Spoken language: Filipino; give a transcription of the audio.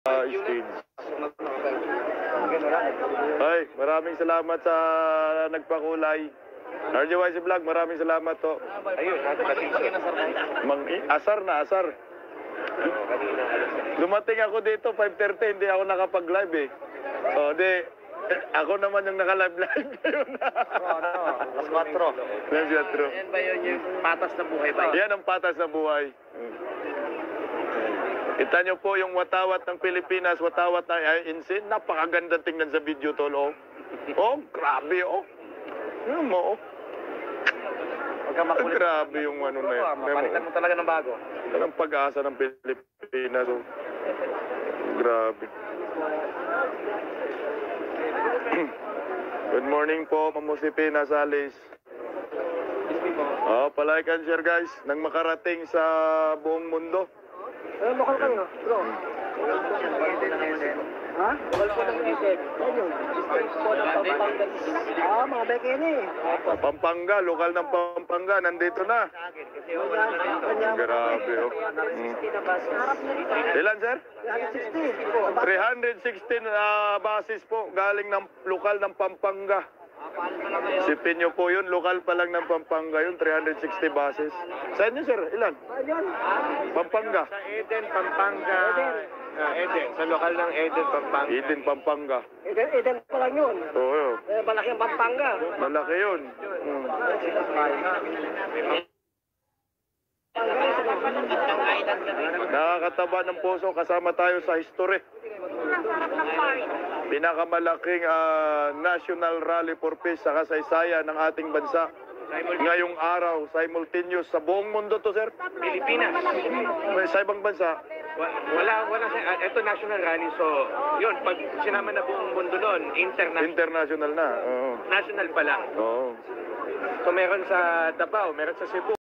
stage. Ay, maraming salamat sa nagpakulay. RJYC Vlog, maraming salamat to. Ayun, Asar na, asar. Dumating ako dito, 5:30, hindi ako nakapag-live eh. So, ako naman yung naka-live-live ngayon. Mas 4. Mas 4. Yan ba yun yung patas na buhay ba? Yan ang patas na buhay. Kita nyo po yung watawat ng Pilipinas, watawat ng INC. Napakaganda tingnan sa video, tol. Oh, grabe, oh. Yan mo, oh. Grabe yung ano na yan. Mapalitan mo talaga ng bago. Yan ang pag-asa ng Pilipinas, oh. Grabe. Good morning po, Mamusipi, Nasalis. Oh, palike and share guys, nang makarating sa buong mundo. Lokal kayo, bro. Ha? Lokal po ng diesel. Ayun. Mga bekene. Pampanga, lokal ng Pampanga, nandito na. Grabe, oh. Ilan, sir? 316 basis po, galing ng lokal ng Pampanga. Sipin nyo po yun, lokal pa lang ng Pampanga yun, 360 basis. Saan nyo, sir? Ilan? Pampanga. Sa Eden, Pampanga. Eden, sa lokal ng Eden, Pampanga. Eden, Pampanga. Eden pa lang yun. Oo. Malaki ang Pampanga. Malaki yun. Nakakataba ng puso, kasama tayo sa history. Pinakamalaking National Rally for Peace sa kasaysayan ng ating bansa. Ngayong araw, simultaneous sa buong mundo to, sir? Pilipinas. Sa ibang bansa? Wala. Ito national rally. So, yun, pag sinama na buong mundo noon, International na. Oo. national pa lang. Oo. So, meron sa Davao, meron sa Cebu.